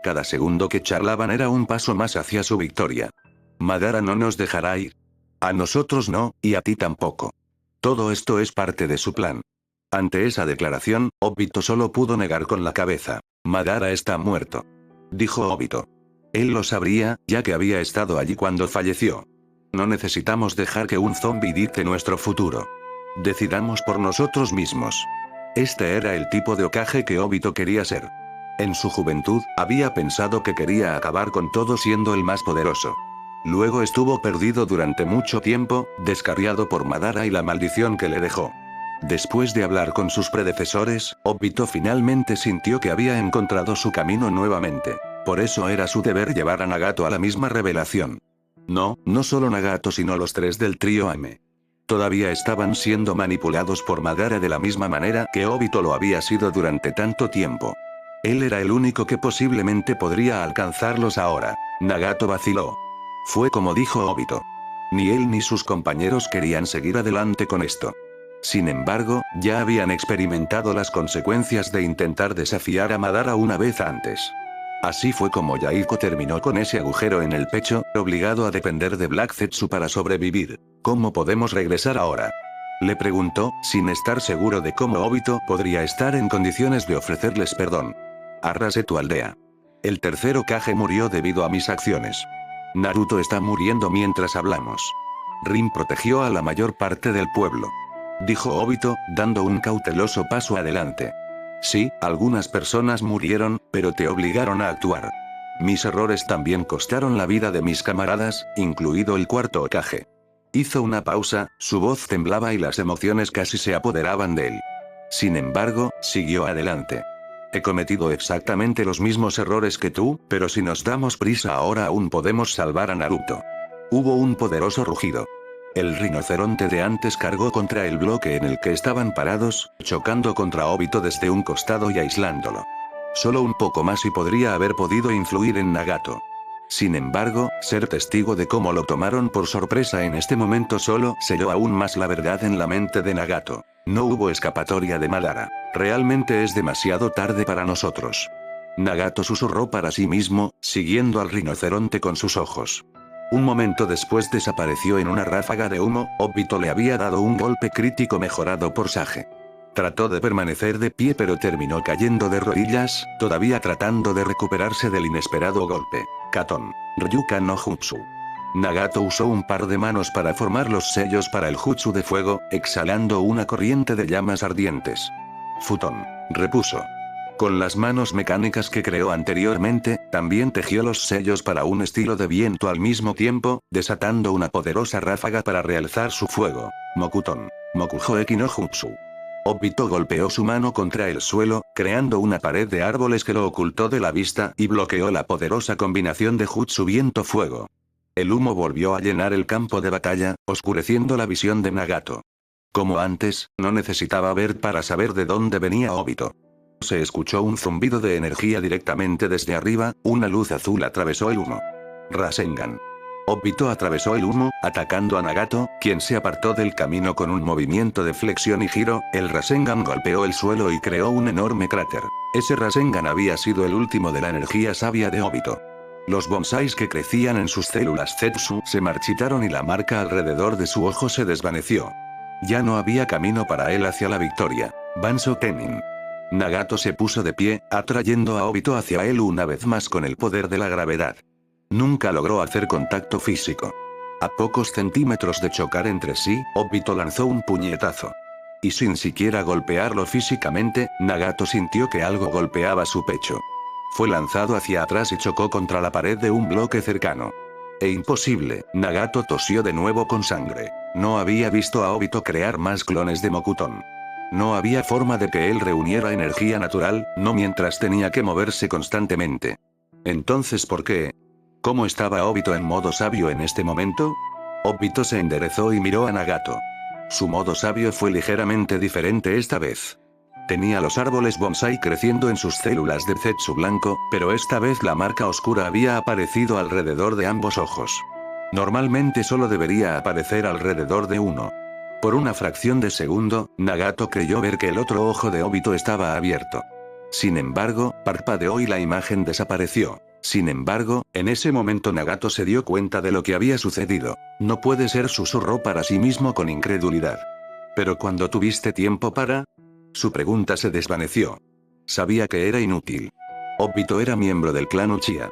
Cada segundo que charlaban era un paso más hacia su victoria. «Madara no nos dejará ir. A nosotros no, y a ti tampoco. Todo esto es parte de su plan». Ante esa declaración, Obito solo pudo negar con la cabeza. «Madara está muerto», dijo Obito. Él lo sabría, ya que había estado allí cuando falleció. No necesitamos dejar que un zombi dicte nuestro futuro. Decidamos por nosotros mismos. Este era el tipo de Hokage que Obito quería ser. En su juventud, había pensado que quería acabar con todo siendo el más poderoso. Luego estuvo perdido durante mucho tiempo, descarriado por Madara y la maldición que le dejó. Después de hablar con sus predecesores, Obito finalmente sintió que había encontrado su camino nuevamente. Por eso era su deber llevar a Nagato a la misma revelación. No, no solo Nagato sino los tres del trío Ame. Todavía estaban siendo manipulados por Madara de la misma manera que Obito lo había sido durante tanto tiempo. Él era el único que posiblemente podría alcanzarlos ahora. Nagato vaciló. Fue como dijo Obito. Ni él ni sus compañeros querían seguir adelante con esto. Sin embargo, ya habían experimentado las consecuencias de intentar desafiar a Madara una vez antes. Así fue como Yaiko terminó con ese agujero en el pecho, obligado a depender de Black Zetsu para sobrevivir. «¿Cómo podemos regresar ahora?», le preguntó, sin estar seguro de cómo Obito podría estar en condiciones de ofrecerles perdón. «Arrasé tu aldea. El tercer Hokage murió debido a mis acciones. Naruto está muriendo mientras hablamos. Rin protegió a la mayor parte del pueblo», dijo Obito, dando un cauteloso paso adelante. «Sí, algunas personas murieron, pero te obligaron a actuar. Mis errores también costaron la vida de mis camaradas, incluido el cuarto Hokage». Hizo una pausa, su voz temblaba y las emociones casi se apoderaban de él. Sin embargo, siguió adelante. «He cometido exactamente los mismos errores que tú, pero si nos damos prisa ahora aún podemos salvar a Naruto». Hubo un poderoso rugido. El rinoceronte de antes cargó contra el bloque en el que estaban parados, chocando contra Obito desde un costado y aislándolo. Solo un poco más y podría haber podido influir en Nagato. Sin embargo, ser testigo de cómo lo tomaron por sorpresa en este momento solo selló aún más la verdad en la mente de Nagato. No hubo escapatoria de Madara. Realmente es demasiado tarde para nosotros. Nagato susurró para sí mismo, siguiendo al rinoceronte con sus ojos. Un momento después desapareció en una ráfaga de humo. Obito le había dado un golpe crítico mejorado por Sage. Trató de permanecer de pie pero terminó cayendo de rodillas, todavía tratando de recuperarse del inesperado golpe. Katon. Ryuka no Jutsu. Nagato usó un par de manos para formar los sellos para el jutsu de fuego, exhalando una corriente de llamas ardientes. Futon. Repuso. Con las manos mecánicas que creó anteriormente, también tejió los sellos para un estilo de viento al mismo tiempo, desatando una poderosa ráfaga para realzar su fuego. Mokuton. Mokuhoeki no Jutsu. Obito golpeó su mano contra el suelo, creando una pared de árboles que lo ocultó de la vista y bloqueó la poderosa combinación de jutsu viento-fuego. El humo volvió a llenar el campo de batalla, oscureciendo la visión de Nagato. Como antes, no necesitaba ver para saber de dónde venía Obito. Se escuchó un zumbido de energía directamente desde arriba, una luz azul atravesó el humo. Rasengan. Obito atravesó el humo, atacando a Nagato, quien se apartó del camino con un movimiento de flexión y giro. El Rasengan golpeó el suelo y creó un enorme cráter. Ese Rasengan había sido el último de la energía sabia de Obito. Los bonsáis que crecían en sus células Zetsu se marchitaron y la marca alrededor de su ojo se desvaneció. Ya no había camino para él hacia la victoria. Banzo Kenin. Nagato se puso de pie, atrayendo a Obito hacia él una vez más con el poder de la gravedad. Nunca logró hacer contacto físico. A pocos centímetros de chocar entre sí, Obito lanzó un puñetazo. Y sin siquiera golpearlo físicamente, Nagato sintió que algo golpeaba su pecho. Fue lanzado hacia atrás y chocó contra la pared de un bloque cercano. Imposible, Nagato tosió de nuevo con sangre. No había visto a Obito crear más clones de Mokuton. No había forma de que él reuniera energía natural, no mientras tenía que moverse constantemente. Entonces, ¿por qué? ¿Cómo estaba Obito en modo sabio en este momento? Obito se enderezó y miró a Nagato. Su modo sabio fue ligeramente diferente esta vez. Tenía los árboles bonsai creciendo en sus células de Zetsu blanco, pero esta vez la marca oscura había aparecido alrededor de ambos ojos. Normalmente solo debería aparecer alrededor de uno. Por una fracción de segundo, Nagato creyó ver que el otro ojo de Obito estaba abierto. Sin embargo, parpadeó y la imagen desapareció. Sin embargo, en ese momento Nagato se dio cuenta de lo que había sucedido. No puede ser, susurró para sí mismo con incredulidad. ¿Pero cuando tuviste tiempo para? Su pregunta se desvaneció. Sabía que era inútil. Obito era miembro del clan Uchiha.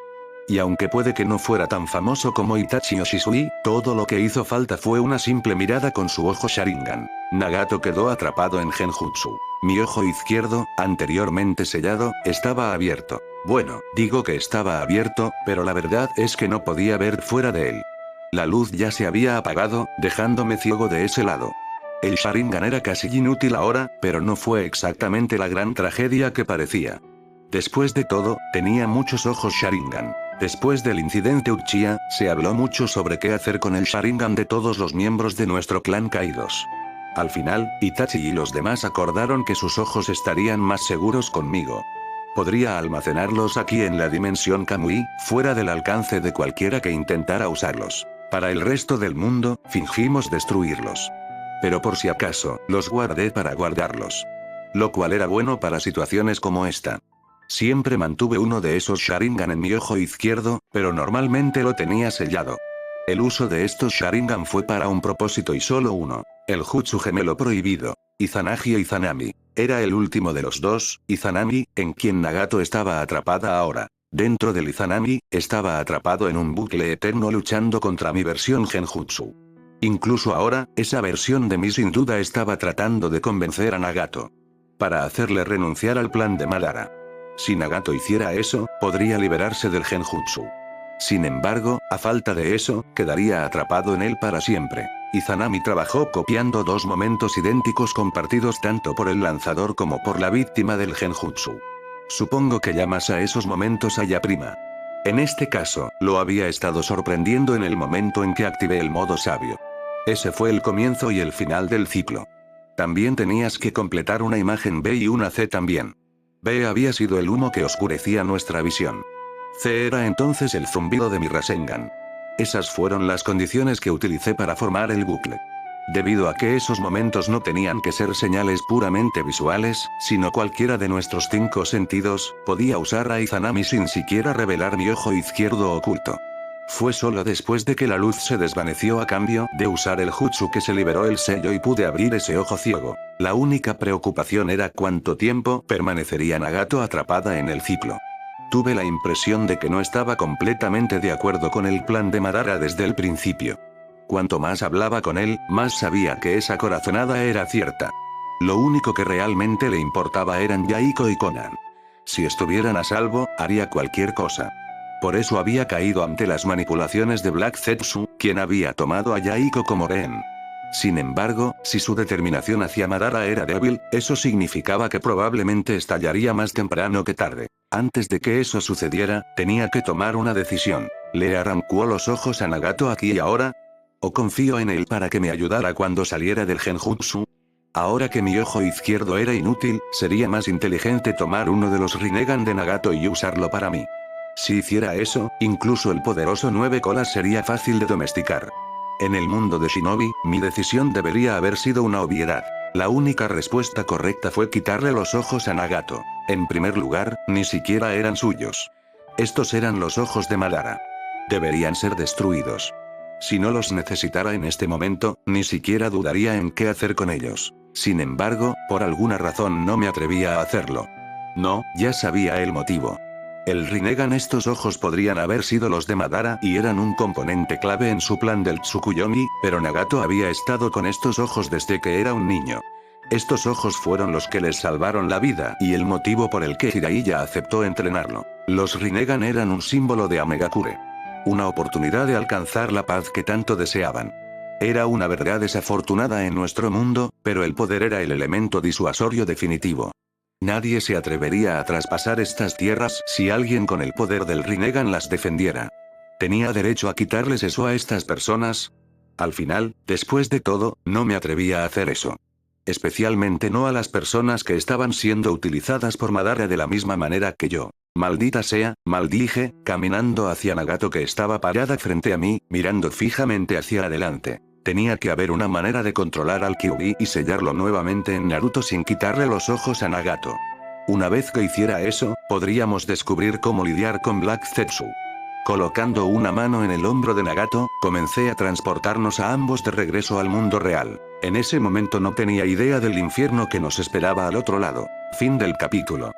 Y aunque puede que no fuera tan famoso como Itachi o Shisui, todo lo que hizo falta fue una simple mirada con su ojo Sharingan. Nagato quedó atrapado en Genjutsu. Mi ojo izquierdo, anteriormente sellado, estaba abierto. Bueno, digo que estaba abierto, pero la verdad es que no podía ver fuera de él. La luz ya se había apagado, dejándome ciego de ese lado. El Sharingan era casi inútil ahora, pero no fue exactamente la gran tragedia que parecía. Después de todo, tenía muchos ojos Sharingan. Después del incidente Uchiha, se habló mucho sobre qué hacer con el Sharingan de todos los miembros de nuestro clan caídos. Al final, Itachi y los demás acordaron que sus ojos estarían más seguros conmigo. Podría almacenarlos aquí en la dimensión Kamui, fuera del alcance de cualquiera que intentara usarlos. Para el resto del mundo, fingimos destruirlos. Pero por si acaso, los guardé para guardarlos. Lo cual era bueno para situaciones como esta. Siempre mantuve uno de esos Sharingan en mi ojo izquierdo, pero normalmente lo tenía sellado. El uso de estos Sharingan fue para un propósito y solo uno. El Jutsu gemelo prohibido. Izanagi e Izanami. Era el último de los dos, Izanami, en quien Nagato estaba atrapada ahora. Dentro del Izanami, estaba atrapado en un bucle eterno luchando contra mi versión Genjutsu. Incluso ahora, esa versión de mí sin duda estaba tratando de convencer a Nagato. Para hacerle renunciar al plan de Madara. Si Nagato hiciera eso, podría liberarse del Genjutsu. Sin embargo, a falta de eso, quedaría atrapado en él para siempre. Izanami trabajó copiando dos momentos idénticos compartidos tanto por el lanzador como por la víctima del Genjutsu. Supongo que llamas a esos momentos Aya Prima. En este caso, lo había estado sorprendiendo en el momento en que activé el modo sabio. Ese fue el comienzo y el final del ciclo. También tenías que completar una imagen B y una C también. B había sido el humo que oscurecía nuestra visión. C era entonces el zumbido de mi Rasengan. Esas fueron las condiciones que utilicé para formar el bucle. Debido a que esos momentos no tenían que ser señales puramente visuales, sino cualquiera de nuestros 5 sentidos, podía usar a Izanami sin siquiera revelar mi ojo izquierdo oculto. Fue solo después de que la luz se desvaneció a cambio de usar el jutsu que se liberó el sello y pude abrir ese ojo ciego. La única preocupación era cuánto tiempo permanecería Nagato atrapada en el ciclo. Tuve la impresión de que no estaba completamente de acuerdo con el plan de Madara desde el principio. Cuanto más hablaba con él, más sabía que esa corazonada era cierta. Lo único que realmente le importaba eran Yahiko y Konan. Si estuvieran a salvo, haría cualquier cosa. Por eso había caído ante las manipulaciones de Black Zetsu, quien había tomado a Yahiko como rehén. Sin embargo, si su determinación hacia Madara era débil, eso significaba que probablemente estallaría más temprano que tarde. Antes de que eso sucediera, tenía que tomar una decisión. ¿Le arrancó los ojos a Nagato aquí y ahora? ¿O confío en él para que me ayudara cuando saliera del genjutsu? Ahora que mi ojo izquierdo era inútil, sería más inteligente tomar uno de los Rinnegan de Nagato y usarlo para mí. Si hiciera eso, incluso el poderoso 9 colas sería fácil de domesticar. En el mundo de Shinobi, mi decisión debería haber sido una obviedad. La única respuesta correcta fue quitarle los ojos a Nagato. En primer lugar, ni siquiera eran suyos. Estos eran los ojos de Madara. Deberían ser destruidos. Si no los necesitara en este momento, ni siquiera dudaría en qué hacer con ellos. Sin embargo, por alguna razón no me atrevía a hacerlo. No, ya sabía el motivo. El Rinnegan, estos ojos podrían haber sido los de Madara y eran un componente clave en su plan del Tsukuyomi, pero Nagato había estado con estos ojos desde que era un niño. Estos ojos fueron los que les salvaron la vida y el motivo por el que Jiraiya aceptó entrenarlo. Los Rinnegan eran un símbolo de Amegakure. Una oportunidad de alcanzar la paz que tanto deseaban. Era una verdad desafortunada en nuestro mundo, pero el poder era el elemento disuasorio definitivo. Nadie se atrevería a traspasar estas tierras si alguien con el poder del Rinnegan las defendiera. ¿Tenía derecho a quitarles eso a estas personas? Al final, después de todo, no me atrevía a hacer eso. Especialmente no a las personas que estaban siendo utilizadas por Madara de la misma manera que yo. Maldita sea, maldije, caminando hacia Nagato que estaba parada frente a mí, mirando fijamente hacia adelante. Tenía que haber una manera de controlar al Kyuubi y sellarlo nuevamente en Naruto sin quitarle los ojos a Nagato. Una vez que hiciera eso, podríamos descubrir cómo lidiar con Black Zetsu. Colocando una mano en el hombro de Nagato, comencé a transportarnos a ambos de regreso al mundo real. En ese momento no tenía idea del infierno que nos esperaba al otro lado. Fin del capítulo.